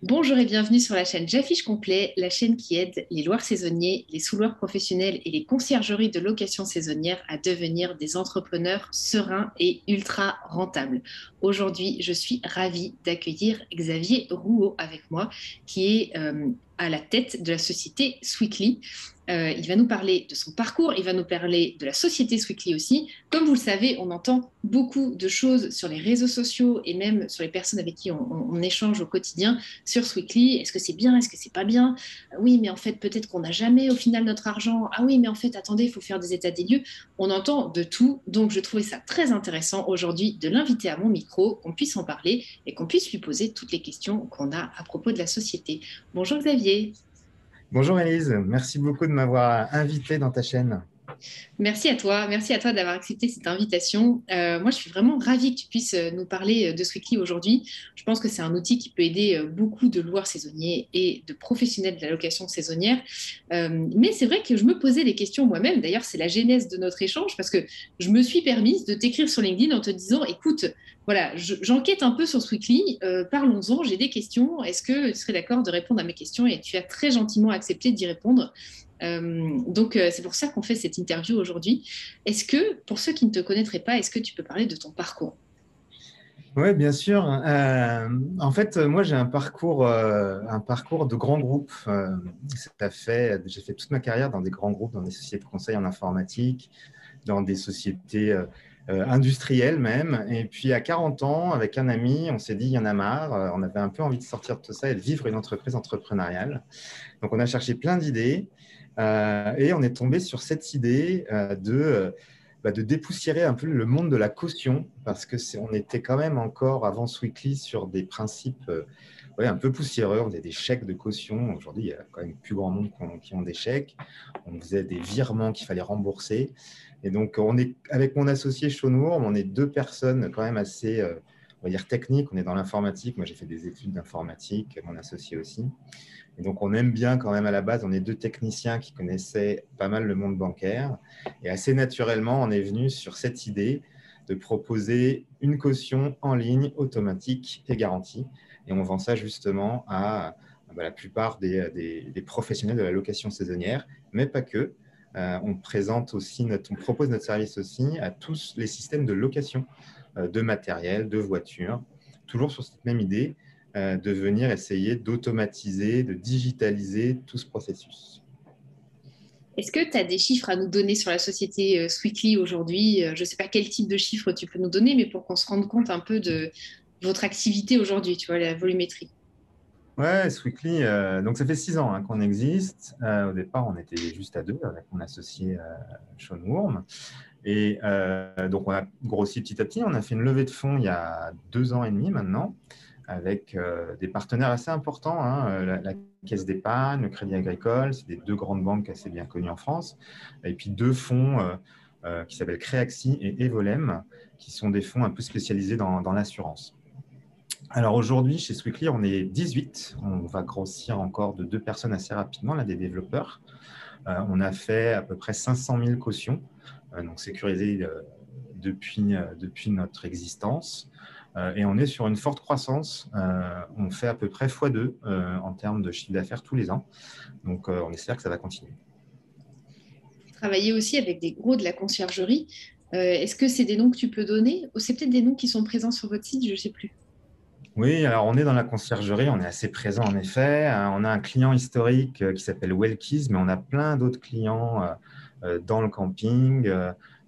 Bonjour et bienvenue sur la chaîne J'affiche complet, la chaîne qui aide les loueurs saisonniers, les sous-loueurs professionnels et les conciergeries de location saisonnière à devenir des entrepreneurs sereins et ultra rentables. Aujourd'hui, je suis ravie d'accueillir Xavier Rouault avec moi, qui est à la tête de la société Sweetly. Il va nous parler de son parcours, il va nous parler de la société Sweetly aussi. Comme vous le savez, on entend beaucoup de choses sur les réseaux sociaux et même sur les personnes avec qui on échange au quotidien sur Sweetly. Est-ce que c'est bien? Est-ce que c'est pas bien? Oui, mais en fait, peut-être qu'on n'a jamais au final notre argent. Ah oui, mais en fait, attendez, il faut faire des états des lieux. On entend de tout. Donc, je trouvais ça très intéressant aujourd'hui de l'inviter à mon micro, qu'on puisse en parler et qu'on puisse lui poser toutes les questions qu'on a à propos de la société. Bonjour Xavier. Bonjour Elise, merci beaucoup de m'avoir invité dans ta chaîne. Merci à toi d'avoir accepté cette invitation. Moi, je suis vraiment ravie que tu puisses nous parler de Sweetly aujourd'hui. Je pense que c'est un outil qui peut aider beaucoup de loueurs saisonniers et de professionnels de la location saisonnière. Mais c'est vrai que je me posais des questions moi-même. D'ailleurs, c'est la genèse de notre échange parce que je me suis permise de t'écrire sur LinkedIn en te disant, écoute, voilà, j'enquête un peu sur Sweetly, parlons-en, j'ai des questions. Est-ce que tu serais d'accord de répondre à mes questions? Et tu as très gentiment accepté d'y répondre. C'est pour ça qu'on fait cette interview aujourd'hui. Est-ce que, pour ceux qui ne te connaîtraient pas, est-ce que tu peux parler de ton parcours? Oui, bien sûr. En fait, moi, j'ai un parcours de grand groupe. J'ai fait toute ma carrière dans des grands groupes, dans des sociétés de conseil en informatique, dans des sociétés industrielles même. Et puis, à 40 ans, avec un ami, on s'est dit, il y en a marre. On avait un peu envie de sortir de tout ça et de vivre une entreprise entrepreneuriale. Donc, on a cherché plein d'idées et on est tombé sur cette idée de dépoussiérer un peu le monde de la caution parce que on était quand même encore avant Sweetly sur des principes ouais, un peu poussiéreux. On faisait des chèques de caution. Aujourd'hui, il y a quand même plus grand monde qui ont des chèques. On faisait des virements qu'il fallait rembourser. Et donc, avec mon associé Schonurm, on est deux personnes quand même assez, on va dire, techniques. On est dans l'informatique. Moi, j'ai fait des études d'informatique, mon associé aussi. Et donc, on aime bien quand même à la base, on est deux techniciens qui connaissaient pas mal le monde bancaire. Et assez naturellement, on est venu sur cette idée de proposer une caution en ligne, automatique et garantie. Et on vend ça justement à la plupart des professionnels de la location saisonnière, mais pas que. On propose notre service aussi à tous les systèmes de location de matériel, de voitures, toujours sur cette même idée de venir essayer d'automatiser, de digitaliser tout ce processus. Est-ce que tu as des chiffres à nous donner sur la société Sweetly aujourd'hui? Je ne sais pas quel type de chiffres tu peux nous donner, mais pour qu'on se rende compte un peu de votre activité aujourd'hui, tu vois, la volumétrie. Ouais, Sweetly, donc ça fait 6 ans qu'on existe. Au départ, on était juste à deux avec mon associé Sean Wurm. Et donc, on a grossi petit à petit. On a fait une levée de fonds il y a 2 ans et demi maintenant, avec des partenaires assez importants, hein, la Caisse d'épargne, le Crédit Agricole, c'est des deux grandes banques assez bien connues en France, et puis deux fonds qui s'appellent Créaxi et Evolem, qui sont des fonds un peu spécialisés dans l'assurance. Alors aujourd'hui, chez Sweetly, on est 18. On va grossir encore de deux personnes assez rapidement, là, des développeurs. On a fait à peu près 500 000 cautions, donc sécurisées depuis notre existence. Et on est sur une forte croissance. On fait à peu près x2 en termes de chiffre d'affaires tous les ans. Donc, on espère que ça va continuer. Vous travaillez aussi avec des gros de la conciergerie. Est-ce que c'est des noms que tu peux donner? Ou c'est peut-être des noms qui sont présents sur votre site, je ne sais plus. Oui, alors on est dans la conciergerie, on est assez présent en effet. On a un client historique qui s'appelle Wellkeys, mais on a plein d'autres clients dans le camping.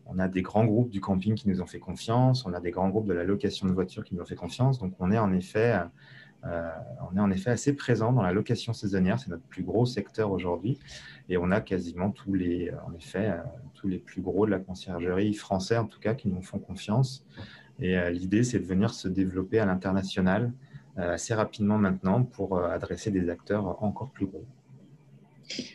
On a des grands groupes du camping qui nous ont fait confiance. On a des grands groupes de la location de voitures qui nous ont fait confiance. Donc euh, on est en effet assez présent dans la location saisonnière. C'est notre plus gros secteur aujourd'hui. Et on a quasiment en effet, tous les plus gros de la conciergerie français, en tout cas, qui nous font confiance. Et l'idée, c'est de venir se développer à l'international assez rapidement maintenant pour adresser des acteurs encore plus gros.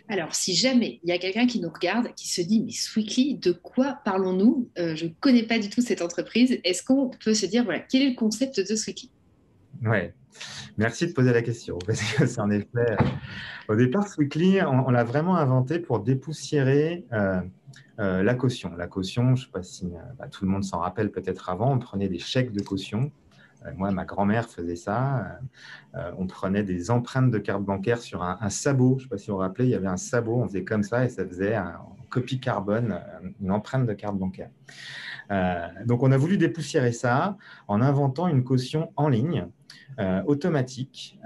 Alors, si jamais il y a quelqu'un qui nous regarde, qui se dit, mais Sweetly, de quoi parlons-nous? Je ne connais pas du tout cette entreprise. Est-ce qu'on peut se dire, voilà, quel est le concept de Sweetly? Ouais, merci de poser la question parce que c'est en effet, au départ, Sweetly, on l'a vraiment inventé pour dépoussiérer la caution. La caution, je ne sais pas si tout le monde s'en rappelle peut-être avant, on prenait des chèques de caution Moi, ma grand-mère faisait ça. On prenait des empreintes de carte bancaire sur un sabot. Je ne sais pas si vous vous rappelez, il y avait un sabot, on faisait comme ça et ça faisait en copie carbone une empreinte de carte bancaire. Donc, on a voulu dépoussiérer ça en inventant une caution en ligne, automatique,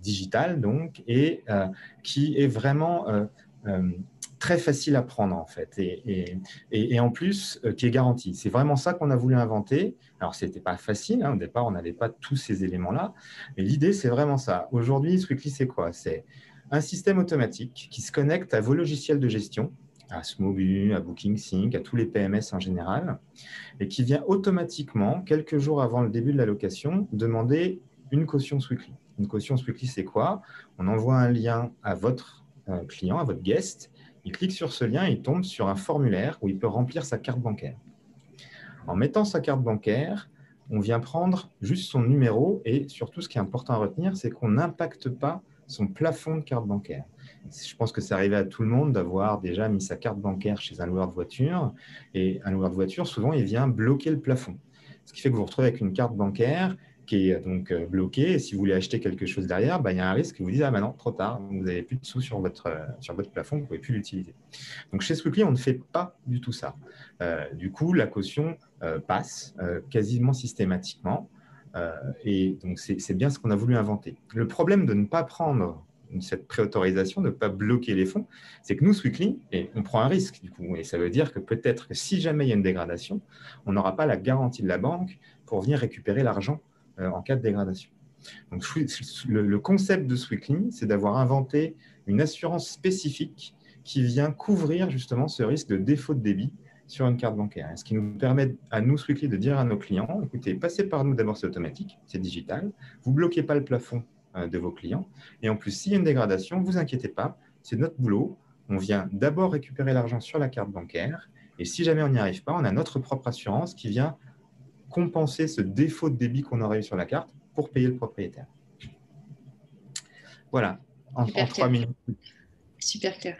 digitale donc, et qui est vraiment très facile à prendre en fait, et en plus qui est garantie. C'est vraiment ça qu'on a voulu inventer. Alors, ce n'était pas facile, hein, au départ, on n'avait pas tous ces éléments-là, mais l'idée, c'est vraiment ça. Aujourd'hui, Sweekly, c'est quoi? C'est un système automatique qui se connecte à vos logiciels de gestion, à Smobu, à BookingSync, à tous les PMS en général, et qui vient automatiquement, quelques jours avant le début de la location, demander une caution Sweekly. Une caution Sweekly, c'est quoi? On envoie un lien à votre client, à votre guest, il clique sur ce lien et il tombe sur un formulaire où il peut remplir sa carte bancaire. En mettant sa carte bancaire, on vient prendre juste son numéro et surtout, ce qui est important à retenir, c'est qu'on n'impacte pas son plafond de carte bancaire. Je pense que c'est arrivé à tout le monde d'avoir déjà mis sa carte bancaire chez un loueur de voiture et un loueur de voiture, souvent, il vient bloquer le plafond. Ce qui fait que vous vous retrouvez avec une carte bancaire qui est donc bloquée et si vous voulez acheter quelque chose derrière, il y a un risque que vous disiez « Ah, non, trop tard, vous n'avez plus de sous sur votre plafond, vous ne pouvez plus l'utiliser. » Donc, chez Sweekly, on ne fait pas du tout ça. Du coup, la caution passe quasiment systématiquement. Et donc, c'est bien ce qu'on a voulu inventer. Le problème de ne pas prendre cette préautorisation, de ne pas bloquer les fonds, c'est que nous, Sweekly, et on prend un risque, du coup, et ça veut dire que peut-être que si jamais il y a une dégradation, on n'aura pas la garantie de la banque pour venir récupérer l'argent en cas de dégradation. Donc, le concept de Sweekly, c'est d'avoir inventé une assurance spécifique qui vient couvrir justement ce risque de défaut de débit sur une carte bancaire. Ce qui nous permet à nous, Sweekly, de dire à nos clients, écoutez, passez par nous, d'abord c'est automatique, c'est digital, vous ne bloquez pas le plafond de vos clients, et en plus, s'il y a une dégradation, ne vous inquiétez pas, c'est notre boulot, on vient d'abord récupérer l'argent sur la carte bancaire, et si jamais on n'y arrive pas, on a notre propre assurance qui vient compenser ce défaut de débit qu'on aurait eu sur la carte pour payer le propriétaire. Voilà, en 3 minutes. Super clair.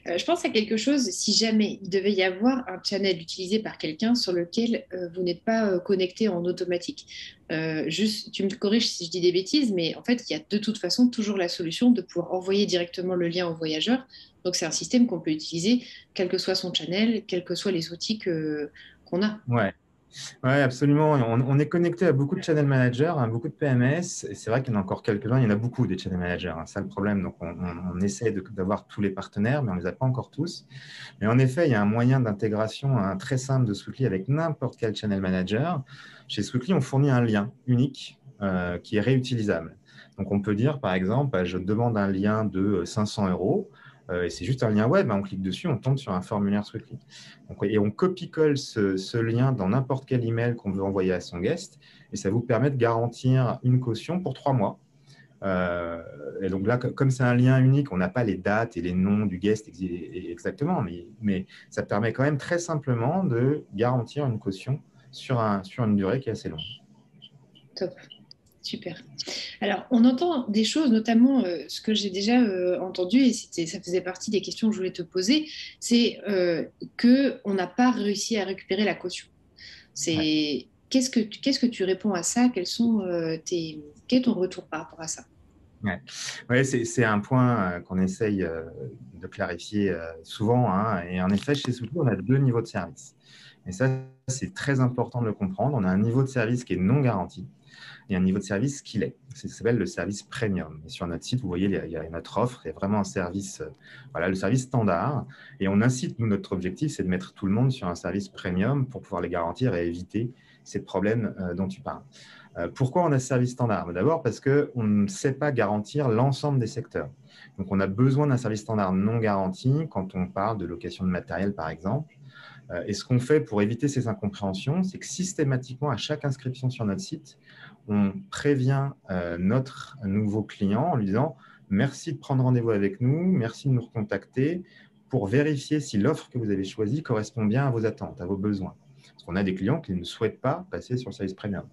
Je pense à quelque chose, si jamais il devait y avoir un channel utilisé par quelqu'un sur lequel vous n'êtes pas connecté en automatique. Juste, tu me corriges si je dis des bêtises, mais en fait, il y a de toute façon toujours la solution de pouvoir envoyer directement le lien au voyageur. Donc, c'est un système qu'on peut utiliser, quel que soit son channel, quels que soient les outils qu'on a. Ouais. Oui, absolument. On est connecté à beaucoup de channel managers, hein, beaucoup de PMS. Et c'est vrai qu'il y en a encore quelques-uns. Il y en a beaucoup des channel managers. Hein, c'est le problème. Donc, on essaie d'avoir tous les partenaires, mais on ne les a pas encore tous. Mais en effet, il y a un moyen d'intégration très simple de Sweekly avec n'importe quel channel manager. Chez Sweekly, on fournit un lien unique qui est réutilisable. Donc, on peut dire, par exemple, je demande un lien de 500 euros. Et c'est juste un lien web, hein, on clique dessus, on tombe sur un formulaire Sweekly. Et on copie-colle ce lien dans n'importe quel email qu'on veut envoyer à son guest, et ça vous permet de garantir une caution pour 3 mois. Et donc là, comme c'est un lien unique, on n'a pas les dates et les noms du guest exactement, mais ça permet quand même très simplement de garantir une caution sur une durée qui est assez longue. Top. Super. Alors, on entend des choses, notamment ce que j'ai déjà entendu, et ça faisait partie des questions que je voulais te poser, c'est qu'on n'a pas réussi à récupérer la caution. Ouais. Qu'est-ce que tu réponds à ça? Quel est ton retour par rapport à ça? Ouais, c'est un point qu'on essaye de clarifier souvent. Hein, et en effet, chez Sweekly, on a 2 niveaux de service. Et ça, c'est très important de le comprendre. On a un niveau de service qui est non garanti et un niveau de service qui l'est. Ça s'appelle le service premium. Et sur notre site, vous voyez, il y a notre offre, il y a vraiment un service, le service standard. Et on incite, nous, notre objectif, c'est de mettre tout le monde sur un service premium pour pouvoir les garantir et éviter ces problèmes dont tu parles. Pourquoi on a ce service standard? D'abord parce qu'on ne sait pas garantir l'ensemble des secteurs. Donc, on a besoin d'un service standard non garanti quand on parle de location de matériel, par exemple. Et ce qu'on fait pour éviter ces incompréhensions, c'est que systématiquement, à chaque inscription sur notre site, on prévient notre nouveau client en lui disant « Merci de prendre rendez-vous avec nous, merci de nous recontacter pour vérifier si l'offre que vous avez choisie correspond bien à vos attentes, à vos besoins. » Parce qu'on a des clients qui ne souhaitent pas passer sur le service premium.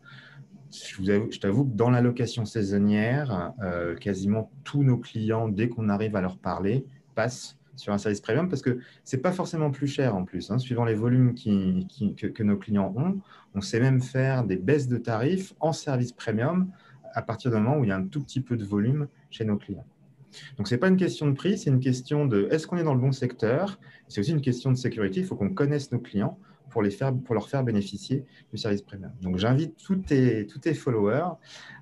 Je t'avoue que dans la location saisonnière, quasiment tous nos clients, dès qu'on arrive à leur parler, passent sur un service premium parce que ce n'est pas forcément plus cher en plus. Hein, suivant les volumes que nos clients ont, on sait même faire des baisses de tarifs en service premium à partir du moment où il y a un tout petit peu de volume chez nos clients. Donc, ce n'est pas une question de prix, c'est une question de est-ce qu'on est dans le bon secteur. C'est aussi une question de sécurité. Il faut qu'on connaisse nos clients pour leur faire bénéficier du service premium. Donc, j'invite tous tes followers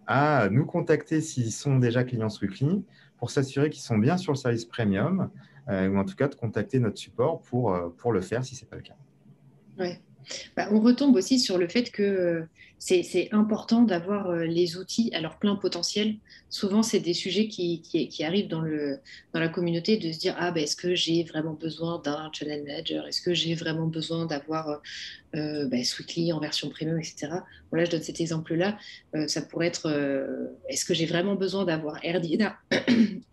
à nous contacter s'ils sont déjà clients Sweetly pour s'assurer qu'ils sont bien sur le service premium ou en tout cas de contacter notre support pour le faire si ce n'est pas le cas. Ouais. Bah, on retombe aussi sur le fait que c'est important d'avoir les outils à leur plein potentiel. Souvent, c'est des sujets qui arrivent dans la communauté de se dire, ah, bah, est-ce que j'ai vraiment besoin d'un channel manager? Est-ce que j'ai vraiment besoin d'avoir Sweetly en version premium, etc. Bon, là, je donne cet exemple-là. Ça pourrait être, est-ce que j'ai vraiment besoin d'avoir AirDiena,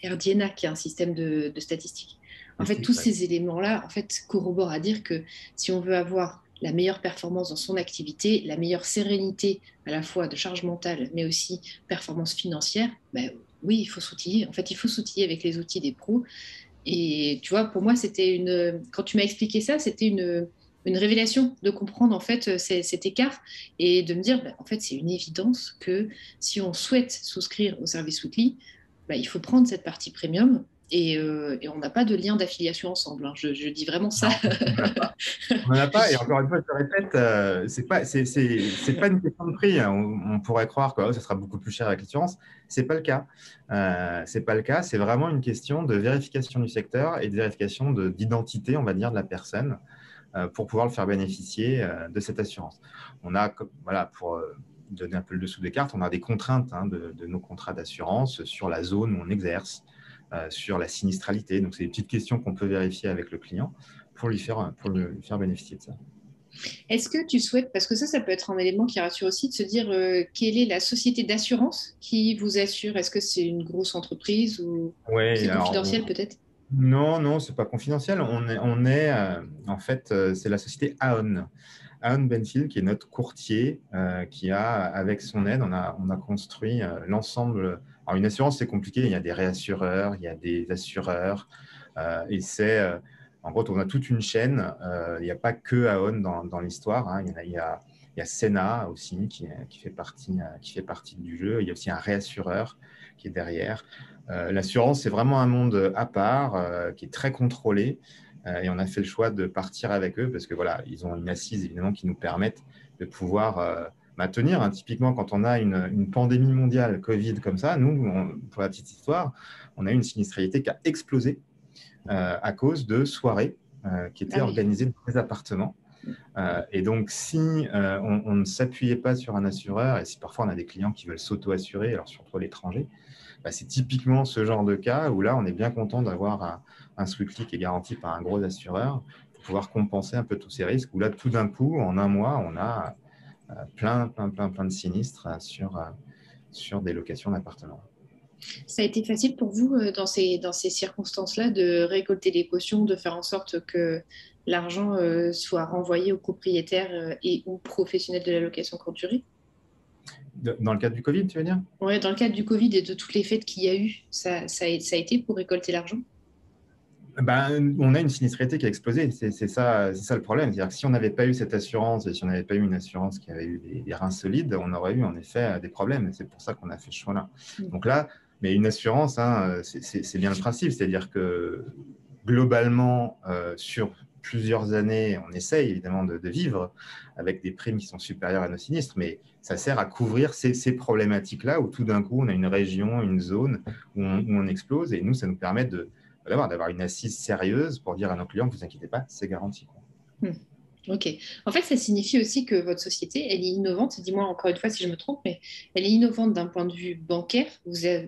AirDiena, qui est un système de statistiques. En fait, tous ces éléments-là, en fait, corroborent à dire que si on veut avoir la meilleure performance dans son activité, la meilleure sérénité à la fois de charge mentale, mais aussi performance financière, ben, oui, il faut s'outiller. En fait, il faut s'outiller avec les outils des pros. Et tu vois, pour moi, quand tu m'as expliqué ça, c'était une révélation de comprendre en fait cet écart et de me dire, ben, en fait, c'est une évidence que si on souhaite souscrire au service Weekly, ben, il faut prendre cette partie premium. Et on n'a pas de lien d'affiliation ensemble. Hein. Je dis vraiment ça. On n'en a pas, et encore une fois, je te répète, c'est pas une question de prix. On pourrait croire que ça sera beaucoup plus cher avec l'assurance. C'est pas le cas. C'est pas le cas. C'est vraiment une question de vérification du secteur et de vérification d'identité, on va dire, de la personne pour pouvoir le faire bénéficier de cette assurance. On a, voilà, pour donner un peu le dessous des cartes, on a des contraintes de nos contrats d'assurance sur la zone où on exerce, sur la sinistralité. Donc, c'est des petites questions qu'on peut vérifier avec le client pour le faire bénéficier de ça. Est-ce que tu souhaites, parce que ça peut être un élément qui rassure aussi, de se dire quelle est la société d'assurance qui vous assure? Est-ce que c'est une grosse entreprise ou Oui, c'est confidentiel peut-être? non, non, c'est pas confidentiel. En fait, c'est la société Aon. Aon Benfield, qui est notre courtier, qui a, avec son aide, on a construit l'ensemble. Alors, une assurance, c'est compliqué. Il y a des réassureurs, il y a des assureurs. Et en gros, on a toute une chaîne. Il n'y a pas que Aon dans l'histoire. Hein. Il y a Sena aussi qui fait partie du jeu. Il y a aussi un réassureur qui est derrière. L'assurance, c'est vraiment un monde à part, qui est très contrôlé. Et on a fait le choix de partir avec eux parce que voilà, ils ont une assise évidemment qui nous permettent de pouvoir maintenir. Hein. Typiquement, quand on a une pandémie mondiale Covid comme ça, nous, pour la petite histoire, on a eu une sinistralité qui a explosé à cause de soirées qui étaient organisées dans les appartements. Et donc, si on ne s'appuyait pas sur un assureur, et si parfois on a des clients qui veulent s'auto-assurer, alors surtout à l'étranger, c'est typiquement ce genre de cas où là, on est bien content d'avoir un Sweetly qui est garanti par un gros assureur pour pouvoir compenser un peu tous ces risques, où là, tout d'un coup, en un mois, on a plein de sinistres sur des locations d'appartements. Ça a été facile pour vous dans ces circonstances-là de récolter les cautions, de faire en sorte que l'argent soit renvoyé aux propriétaires et aux professionnels de la location courte durée? Dans le cadre du Covid, tu veux dire? Oui, dans le cadre du Covid et de toutes les fêtes qu'il y a eu, ça a été pour récolter l'argent? On a une sinistralité qui a explosé. C'est ça le problème. C'est-à-dire que si on n'avait pas eu cette assurance et si on n'avait pas eu une assurance qui avait eu des reins solides, on aurait eu en effet des problèmes. Et c'est pour ça qu'on a fait ce choix-là. Donc là, mais une assurance, hein, c'est bien le principe. C'est-à-dire que globalement, sur plusieurs années, on essaye évidemment de vivre avec des primes qui sont supérieures à nos sinistres, mais ça sert à couvrir ces problématiques-là où tout d'un coup, on a une région, une zone où on explose. Et nous, ça nous permet d'avoir une assise sérieuse pour dire à nos clients, ne vous inquiétez pas, c'est garanti. Ok. En fait, ça signifie aussi que votre société, elle est innovante. Dis-moi encore une fois si je me trompe, mais elle est innovante d'un point de vue bancaire.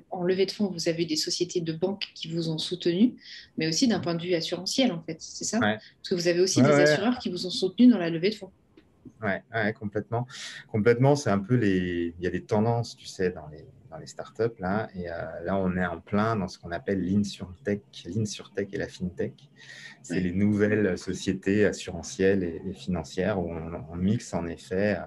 En levée de fonds, vous avez des sociétés de banque qui vous ont soutenu, mais aussi d'un point de vue assurantiel, en fait. C'est ça? Ouais. Parce que vous avez aussi des assureurs qui vous ont soutenu dans la levée de fonds. Ouais, complètement. Complètement, c'est un peu il y a des tendances, tu sais, dans les startups, là. Et là, on est en plein dans ce qu'on appelle l'insurtech et la fintech. C'est les nouvelles sociétés assurantielles et financières où on mixe en effet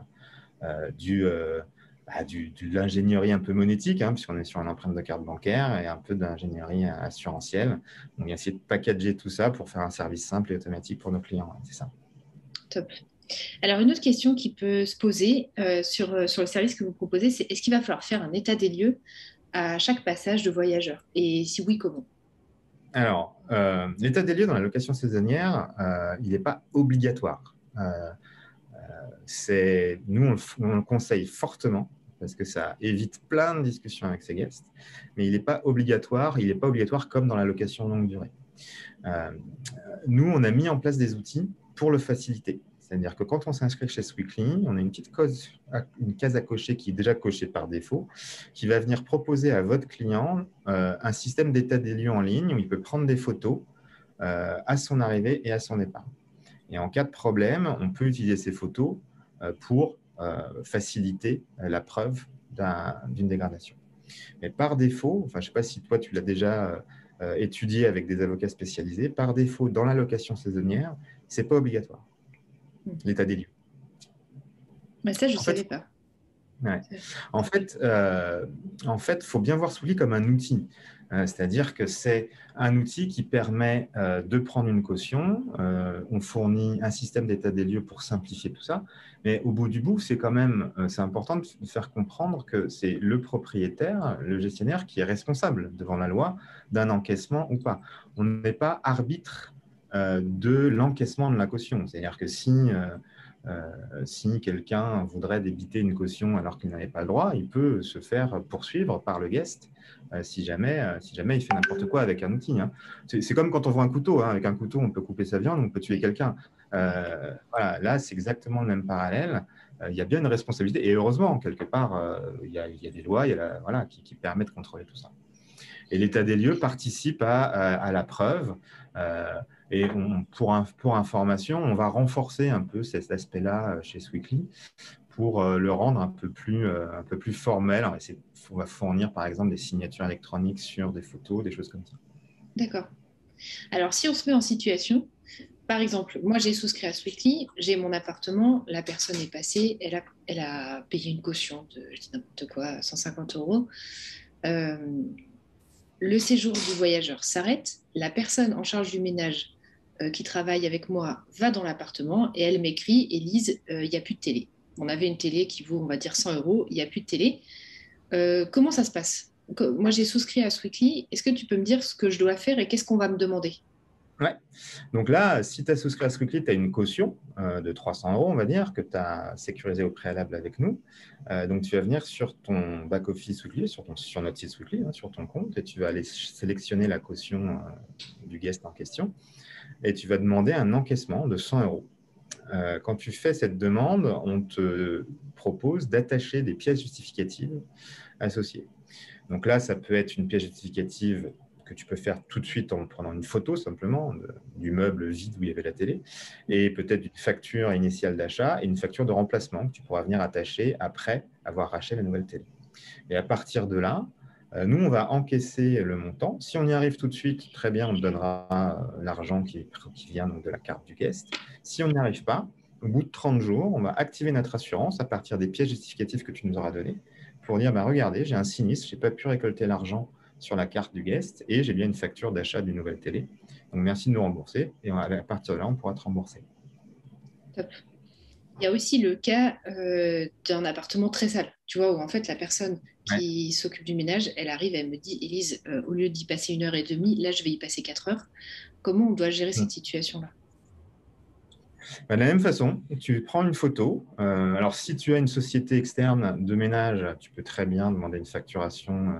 de l'ingénierie un peu monétique, hein, puisqu'on est sur une empreinte de carte bancaire, et un peu d'ingénierie assurantielle. On va essayer de packager tout ça pour faire un service simple et automatique pour nos clients. C'est ça. Top. Alors, une autre question qui peut se poser sur le service que vous proposez, c'est est-ce qu'il va falloir faire un état des lieux à chaque passage de voyageur? Et si oui, comment? Alors, l'état des lieux dans la location saisonnière, il n'est pas obligatoire. Nous, on le conseille fortement parce que ça évite plein de discussions avec ses guests, mais il n'est pas obligatoire. Il n'est pas obligatoire comme dans la location longue durée. Nous, on a mis en place des outils pour le faciliter. C'est-à-dire que quand on s'inscrit chez Sweekly, on a une petite case à cocher qui est déjà cochée par défaut, qui va venir proposer à votre client un système d'état des lieux en ligne où il peut prendre des photos à son arrivée et à son départ. Et en cas de problème, on peut utiliser ces photos pour faciliter la preuve d'une dégradation. Mais par défaut, enfin, je ne sais pas si toi, tu l'as déjà étudié avec des avocats spécialisés, par défaut, dans la location saisonnière, ce n'est pas obligatoire, l'état des lieux. Bah, ça, je ne savais pas. Ouais. En fait, faut bien voir Sweekly comme un outil. C'est-à-dire que c'est un outil qui permet de prendre une caution. On fournit un système d'état des lieux pour simplifier tout ça. Mais au bout du bout, c'est important de faire comprendre que c'est le propriétaire, le gestionnaire, qui est responsable devant la loi d'un encaissement ou pas. On n'est pas arbitre de l'encaissement de la caution. C'est-à-dire que si quelqu'un voudrait débiter une caution alors qu'il n'avait pas le droit, il peut se faire poursuivre par le guest si jamais il fait n'importe quoi avec un outil. Hein. C'est comme quand on voit un couteau. Hein. Avec un couteau, on peut couper sa viande, on peut tuer quelqu'un. Voilà, là, c'est exactement le même parallèle. Il y a bien une responsabilité. Et heureusement, quelque part, il y a des lois qui permettent de contrôler tout ça. Et l'état des lieux participe à la preuve. Et pour information, on va renforcer un peu cet aspect-là chez Sweekly pour le rendre un peu plus formel. Alors, on va fournir, par exemple, des signatures électroniques sur des photos, des choses comme ça. D'accord. Alors, si on se met en situation, par exemple, moi, j'ai souscrit à Sweekly, j'ai mon appartement, la personne est passée, elle a payé une caution de, je dis n'importe quoi, 150 euros. Le séjour du voyageur s'arrête, la personne en charge du ménage qui travaille avec moi va dans l'appartement et elle m'écrit: Élise, il n'y a plus de télé. On avait une télé qui vaut, on va dire, 100 euros, il n'y a plus de télé. Comment ça se passe? Moi, j'ai souscrit à Sweekly. Est-ce que tu peux me dire ce que je dois faire et qu'est-ce qu'on va me demander? Ouais. Donc là, si tu as souscrit à Sweekly, tu as une caution de 300 euros, on va dire, que tu as sécurisé au préalable avec nous. Donc, tu vas venir sur ton back-office Sweekly, sur notre site Sweekly, hein, sur ton compte, et tu vas aller sélectionner la caution du guest en question, et tu vas demander un encaissement de 100 euros. Quand tu fais cette demande, on te propose d'attacher des pièces justificatives associées. Donc là, ça peut être une pièce justificative que tu peux faire tout de suite en prenant une photo simplement du meuble vide où il y avait la télé, et peut-être une facture initiale d'achat et une facture de remplacement que tu pourras venir attacher après avoir racheté la nouvelle télé. Et à partir de là, nous, on va encaisser le montant. Si on y arrive tout de suite, très bien, on te donnera l'argent qui vient donc de la carte du guest. Si on n'y arrive pas, au bout de 30 jours, on va activer notre assurance à partir des pièces justificatives que tu nous auras données pour dire, regardez, j'ai un sinistre, je n'ai pas pu récolter l'argent sur la carte du guest et j'ai bien une facture d'achat d'une nouvelle télé. Donc, merci de nous rembourser. Et à partir de là, on pourra te rembourser. Top. Il y a aussi le cas d'un appartement très sale, tu vois, où en fait la personne qui s'occupe du ménage, elle arrive, elle me dit: Élise, au lieu d'y passer 1 heure et demie, là je vais y passer 4 heures. Comment on doit gérer cette situation-là? De la même façon, tu prends une photo. Alors, si tu as une société externe de ménage, tu peux très bien demander une facturation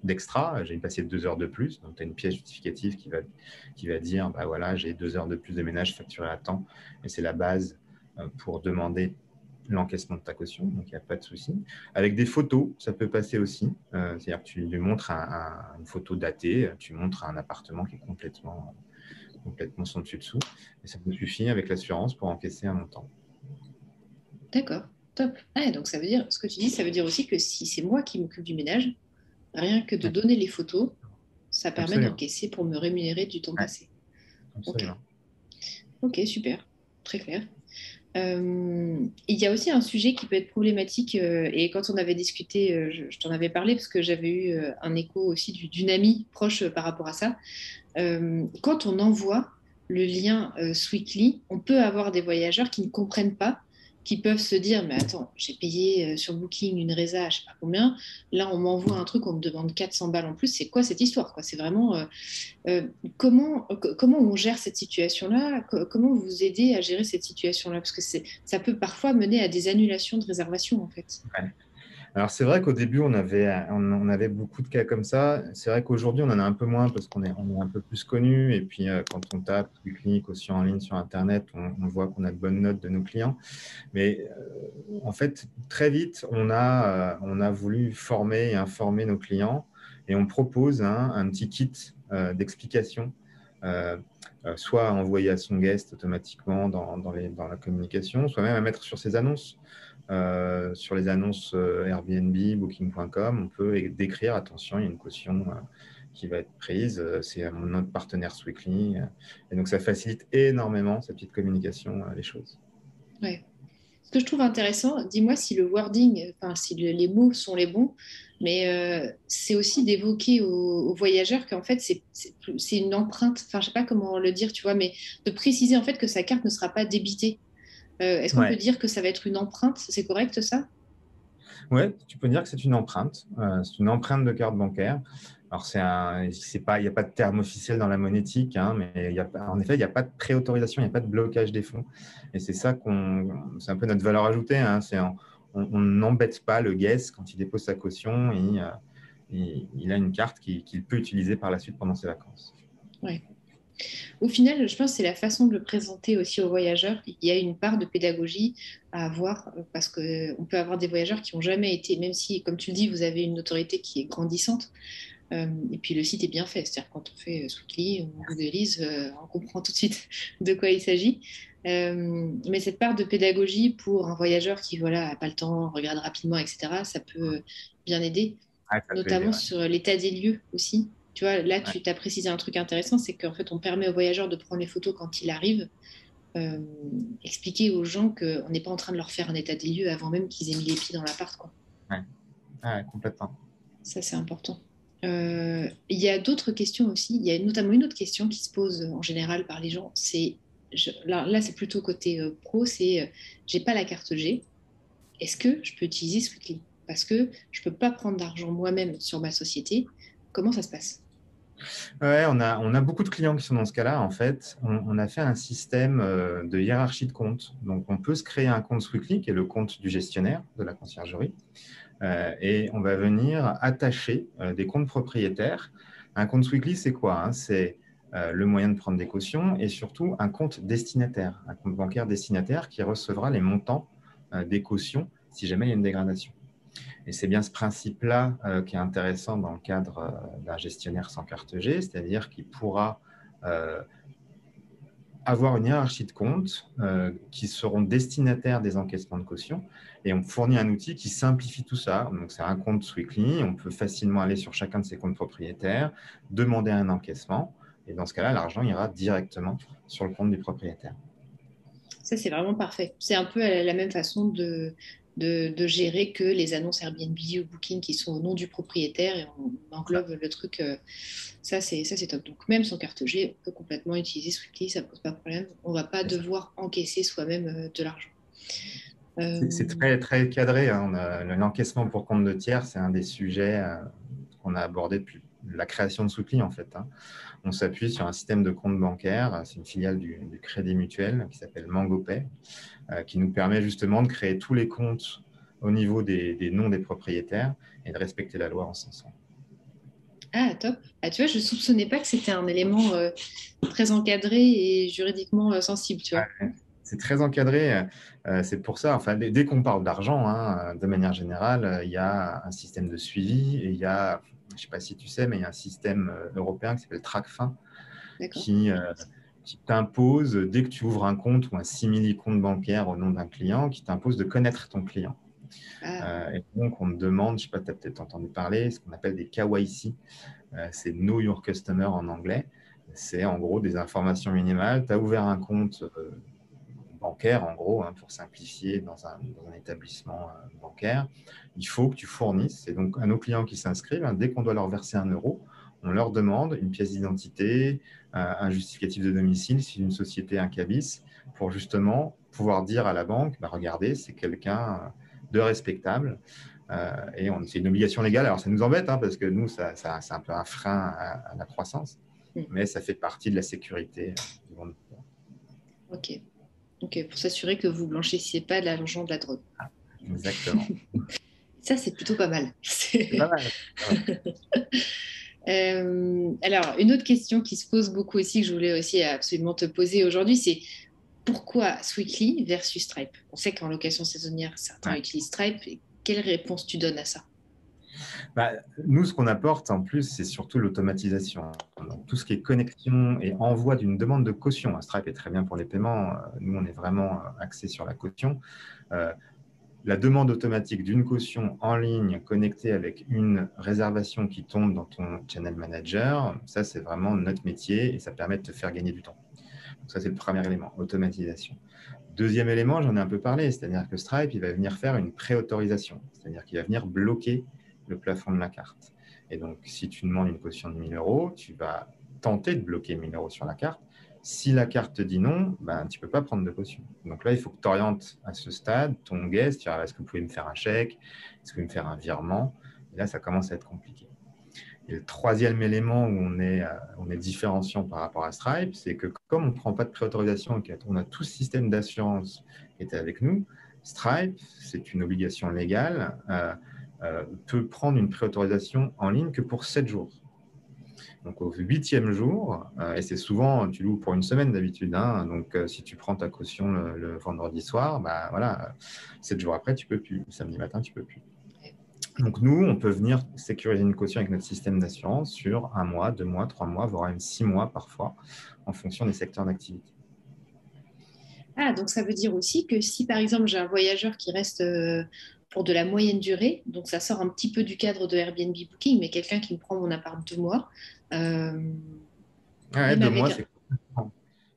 d'extra. J'ai passé 2 heures de plus. Donc, tu as une pièce justificative qui va dire, voilà, j'ai 2 heures de plus de ménage facturé à temps. Et c'est la base pour demander l'encaissement de ta caution. Donc, il n'y a pas de souci. Avec des photos, ça peut passer aussi. C'est-à-dire que tu lui montres une photo datée, tu montres un appartement qui est complètement sans dessus-dessous. Et ça peut suffire avec l'assurance pour encaisser un montant. D'accord, top. Ah, donc ça veut dire, ce que tu dis, ça veut dire aussi que si c'est moi qui m'occupe du ménage, rien que de donner les photos, ça permet d'encaisser pour me rémunérer du temps passé. Absolument. Ok, super, très clair. Il y a aussi un sujet qui peut être problématique, et quand on avait discuté, je t'en avais parlé parce que j'avais eu un écho aussi d'une amie proche par rapport à ça. Quand on envoie le lien Sweetly, on peut avoir des voyageurs qui ne comprennent pas, qui peuvent se dire, mais attends, j'ai payé sur Booking une résa, je sais pas combien, là on m'envoie un truc, on me demande 400 balles en plus, c'est quoi cette histoire, quoi? C'est vraiment euh, comment on gère cette situation-là? Comment vous aidez à gérer cette situation-là? Parce que ça peut parfois mener à des annulations de réservation, en fait. Ouais. Alors, c'est vrai qu'au début, on avait beaucoup de cas comme ça. C'est vrai qu'aujourd'hui, on en a un peu moins parce on est un peu plus connu. Et puis, quand on tape Weekly aussi en ligne sur Internet, on voit qu'on a de bonnes notes de nos clients. Mais en fait, très vite, on a voulu former et informer nos clients et on propose un petit kit d'explication, euh, soit envoyé à son guest automatiquement dans la communication, soit même à mettre sur ses annonces. Sur les annonces Airbnb, Booking.com, on peut décrire, attention, il y a une caution qui va être prise, c'est notre partenaire Sweekly. Et donc, ça facilite énormément, cette petite communication, les choses. Ouais. Ce que je trouve intéressant, dis-moi si le wording, enfin si les mots sont les bons, mais c'est aussi d'évoquer aux voyageurs qu'en fait c'est une empreinte, enfin je sais pas comment le dire, tu vois, mais de préciser en fait que sa carte ne sera pas débitée. Est-ce qu'on peut Ouais. dire que ça va être une empreinte? C'est correct ça? Ouais, tu peux dire que c'est une empreinte. C'est une empreinte de carte bancaire. Alors, c'est pas, il n'y a pas de terme officiel dans la monétique, hein, mais en effet, il n'y a pas de préautorisation, il n'y a pas de blocage des fonds. Et c'est c'est un peu notre valeur ajoutée, hein, on n'embête pas le guest quand il dépose sa caution et il a une carte qu'il peut utiliser par la suite pendant ses vacances. Ouais. Au final, je pense que c'est la façon de le présenter aussi aux voyageurs. Il y a une part de pédagogie à avoir parce qu'on peut avoir des voyageurs qui n'ont jamais été, même si, comme tu le dis, vous avez une autorité qui est grandissante. Et puis le site est bien fait. C'est-à-dire quand on fait Sweetly, on googlise, on comprend tout de suite de quoi il s'agit. Mais cette part de pédagogie pour un voyageur qui voilà, n'a pas le temps, regarde rapidement, etc., ça peut bien aider, Ah, ça peut aider, notamment ouais. sur l'état des lieux aussi. Tu vois, là, Ouais. tu t'as précisé un truc intéressant, c'est qu'en fait, on permet au voyageur de prendre les photos quand il arrive, euh, expliquer aux gens qu'on n'est pas en train de leur faire un état des lieux avant même qu'ils aient mis les pieds dans l'appart, quoi. Ouais. Ah, ouais, complètement. Ça, c'est important. Il y a d'autres questions aussi. Il y a notamment une autre question qui se pose en général par les gens. Là, c'est plutôt côté pro. J'ai pas la carte G. Est-ce que je peux utiliser Sweetly? Parce que je peux pas prendre d'argent moi-même sur ma société. Comment ça se passe? Ouais, on a beaucoup de clients qui sont dans ce cas-là. En fait, on a fait un système de hiérarchie de comptes. Donc, on peut se créer un compte Sweetly, qui est le compte du gestionnaire de la conciergerie, et on va venir attacher des comptes propriétaires. Un compte Sweetly, c'est quoi, hein? C'est le moyen de prendre des cautions et surtout un compte destinataire, un compte bancaire destinataire qui recevra les montants des cautions si jamais il y a une dégradation. Et c'est bien ce principe-là qui est intéressant dans le cadre d'un gestionnaire sans carte G, c'est-à-dire qu'il pourra avoir une hiérarchie de comptes qui seront destinataires des encaissements de caution. Et on fournit un outil qui simplifie tout ça. Donc, c'est un compte Sweetly. On peut facilement aller sur chacun de ces comptes propriétaires, demander un encaissement. Et dans ce cas-là, l'argent ira directement sur le compte du propriétaire. Ça, c'est vraiment parfait. C'est un peu la même façon de gérer que les annonces Airbnb ou Booking qui sont au nom du propriétaire et on englobe le truc. Ça, c'est top. Donc, même sans carte G, on peut complètement utiliser Sweetly, ça ne pose pas de problème. On ne va pas C'est ça. devoir encaisser soi-même de l'argent. C'est Euh, très, très cadré, hein. L'encaissement pour compte de tiers, c'est un des sujets qu'on a abordé depuis la création de Soupli, en fait, hein. On s'appuie sur un système de compte bancaire, c'est une filiale du Crédit Mutuel qui s'appelle MangoPay, qui nous permet justement de créer tous les comptes au niveau des noms des propriétaires et de respecter la loi en ce sens. Ah, top. Ah, tu vois, je ne soupçonnais pas que c'était un élément très encadré et juridiquement sensible, tu vois. C'est très encadré. C'est pour ça, enfin, dès qu'on parle d'argent, hein, de manière générale, il y a un système de suivi et il y a, je ne sais pas si tu sais, mais il y a un système européen qui s'appelle TRACFIN D'accord. qui, qui t'impose, dès que tu ouvres un compte ou un simili-compte bancaire au nom d'un client, qui t'impose de connaître ton client. Ah, Et donc, on te demande, je ne sais pas, tu as peut-être entendu parler, ce qu'on appelle des KYC, c'est Know Your Customer en anglais. C'est en gros des informations minimales. Tu as ouvert un compte bancaire, en gros, hein, pour simplifier dans un établissement bancaire, il faut que tu fournisses, et donc à nos clients qui s'inscrivent, hein, dès qu'on doit leur verser 1 €, on leur demande une pièce d'identité, un justificatif de domicile, si une société, un cabis, pour justement pouvoir dire à la banque, bah, regardez, c'est quelqu'un de respectable. Et c'est une obligation légale. Alors, ça nous embête, hein, parce que nous, c'est un peu un frein à la croissance, mais ça fait partie de la sécurité du monde. Ok. Pour s'assurer que vous blanchissiez pas de l'argent de la drogue. Exactement. Ça, c'est plutôt pas mal. C'est pas mal. Alors, une autre question qui se pose beaucoup aussi, que je voulais aussi absolument te poser aujourd'hui, c'est pourquoi Sweekly versus Stripe? On sait qu'en location saisonnière, certains utilisent Stripe. Et quelle réponse tu donnes à ça? Bah, nous, ce qu'on apporte en plus, c'est surtout l'automatisation. Donc, tout ce qui est connexion et envoi d'une demande de caution. Stripe est très bien pour les paiements. Nous, on est vraiment axé sur la caution. La demande automatique d'une caution en ligne connectée avec une réservation qui tombe dans ton channel manager, ça, c'est vraiment notre métier et ça permet de te faire gagner du temps. Donc, ça, c'est le premier élément, automatisation. Deuxième élément, j'en ai un peu parlé, c'est-à-dire que Stripe, il va venir faire une préautorisation, c'est-à-dire qu'il va venir bloquer le plafond de la carte. Et donc, si tu demandes une caution de 1 000 €, tu vas tenter de bloquer 1 000 € sur la carte. Si la carte te dit non, ben, tu ne peux pas prendre de caution. Donc là, il faut que tu orientes à ce stade ton guest. Est-ce que vous pouvez me faire un chèque? Est-ce que vous pouvez me faire un virement? Et là, ça commence à être compliqué. Et le troisième élément où on est différenciant par rapport à Stripe, c'est que comme on ne prend pas de préautorisation et qu'on a tout ce système d'assurance qui était avec nous, Stripe, c'est une obligation légale, peut prendre une préautorisation en ligne que pour 7 jours. Donc, au 8e jour, et c'est souvent, tu loues pour une semaine d'habitude, hein, donc si tu prends ta caution le vendredi soir, bah, voilà, 7 jours après, tu ne peux plus. Le samedi matin, tu ne peux plus. Donc, nous, on peut venir sécuriser une caution avec notre système d'assurance sur 1 mois, 2 mois, 3 mois, voire même 6 mois parfois, en fonction des secteurs d'activité. Ah, donc ça veut dire aussi que si par exemple j'ai un voyageur qui reste pour de la moyenne durée, donc ça sort un petit peu du cadre de Airbnb Booking, mais quelqu'un qui me prend mon appart 2 mois, ouais, 2 mois,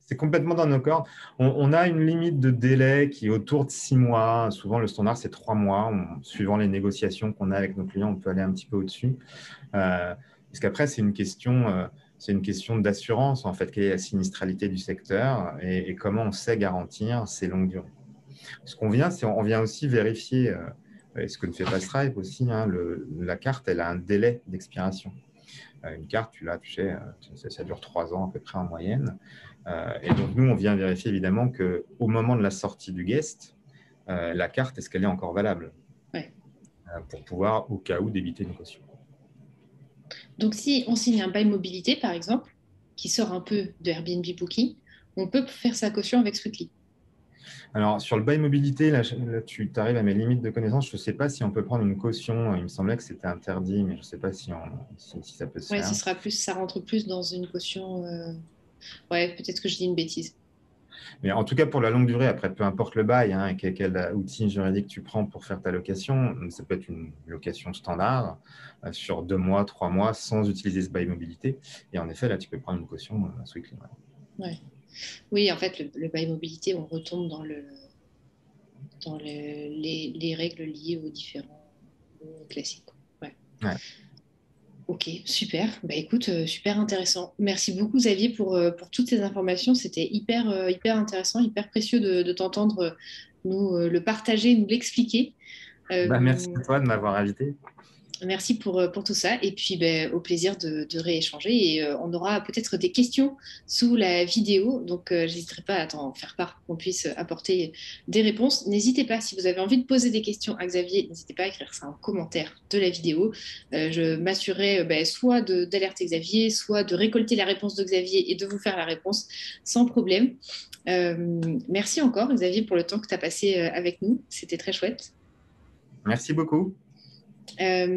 c'est complètement dans nos cordes. On a une limite de délai qui est autour de 6 mois. Souvent, le standard, c'est 3 mois. Suivant les négociations qu'on a avec nos clients, on peut aller un petit peu au-dessus. Parce qu'après, c'est une question d'assurance, en fait, quelle est la sinistralité du secteur et comment on sait garantir ces longues durées. Ce qu'on vient, on vient aussi vérifier, ce que ne fait pas Stripe aussi, hein, la carte, elle a un délai d'expiration. Une carte, tu l'as, tu sais, ça dure 3 ans à peu près en moyenne. Et donc, nous, on vient vérifier évidemment qu'au moment de la sortie du guest, la carte, est-ce qu'elle est encore valable? Pour pouvoir, au cas où, débiter une caution. Donc, si on signe un bail mobilité, par exemple, qui sort un peu de Airbnb Booking, on peut faire sa caution avec Sweekly. Alors, sur le bail mobilité, là tu arrives à mes limites de connaissance. Je ne sais pas si on peut prendre une caution. Il me semblait que c'était interdit, mais je ne sais pas si ça peut se faire. Ça rentre plus dans une caution. Ouais, peut-être que je dis une bêtise. Mais en tout cas, pour la longue durée, après, peu importe le bail, hein, quel outil juridique tu prends pour faire ta location, ça peut être une location standard sur 2 mois, 3 mois, sans utiliser ce bail mobilité. Et en effet, là, tu peux prendre une caution Sweekly. Ouais. Oui, en fait, le bail mobilité, on retombe dans les règles liées aux différents classiques. Ouais. Ok, super. Bah, écoute, super intéressant. Merci beaucoup, Xavier, pour toutes ces informations. C'était hyper intéressant, hyper précieux de t'entendre nous le partager, nous l'expliquer. Merci à toi de m'avoir invité. Merci pour tout ça. Et puis, au plaisir de rééchanger. Et on aura peut-être des questions sous la vidéo. Donc, je n'hésiterai pas à t'en faire part pour qu'on puisse apporter des réponses. N'hésitez pas, si vous avez envie de poser des questions à Xavier, n'hésitez pas à écrire ça en commentaire de la vidéo. Je m'assurerai soit d'alerter Xavier, soit de récolter la réponse de Xavier et de vous faire la réponse sans problème. Merci encore, Xavier, pour le temps que tu as passé avec nous. C'était très chouette. Merci beaucoup.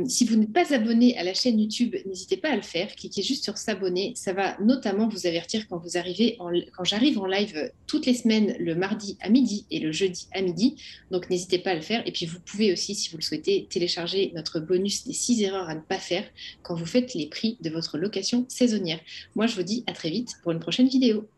Si vous n'êtes pas abonné à la chaîne YouTube, n'hésitez pas à le faire. Cliquez juste sur s'abonner. Ça va notamment vous avertir quand j'arrive en live toutes les semaines, le mardi à midi et le jeudi à midi. Donc, n'hésitez pas à le faire. Et puis, vous pouvez aussi, si vous le souhaitez, télécharger notre bonus des 6 erreurs à ne pas faire quand vous faites les prix de votre location saisonnière. Moi, je vous dis à très vite pour une prochaine vidéo.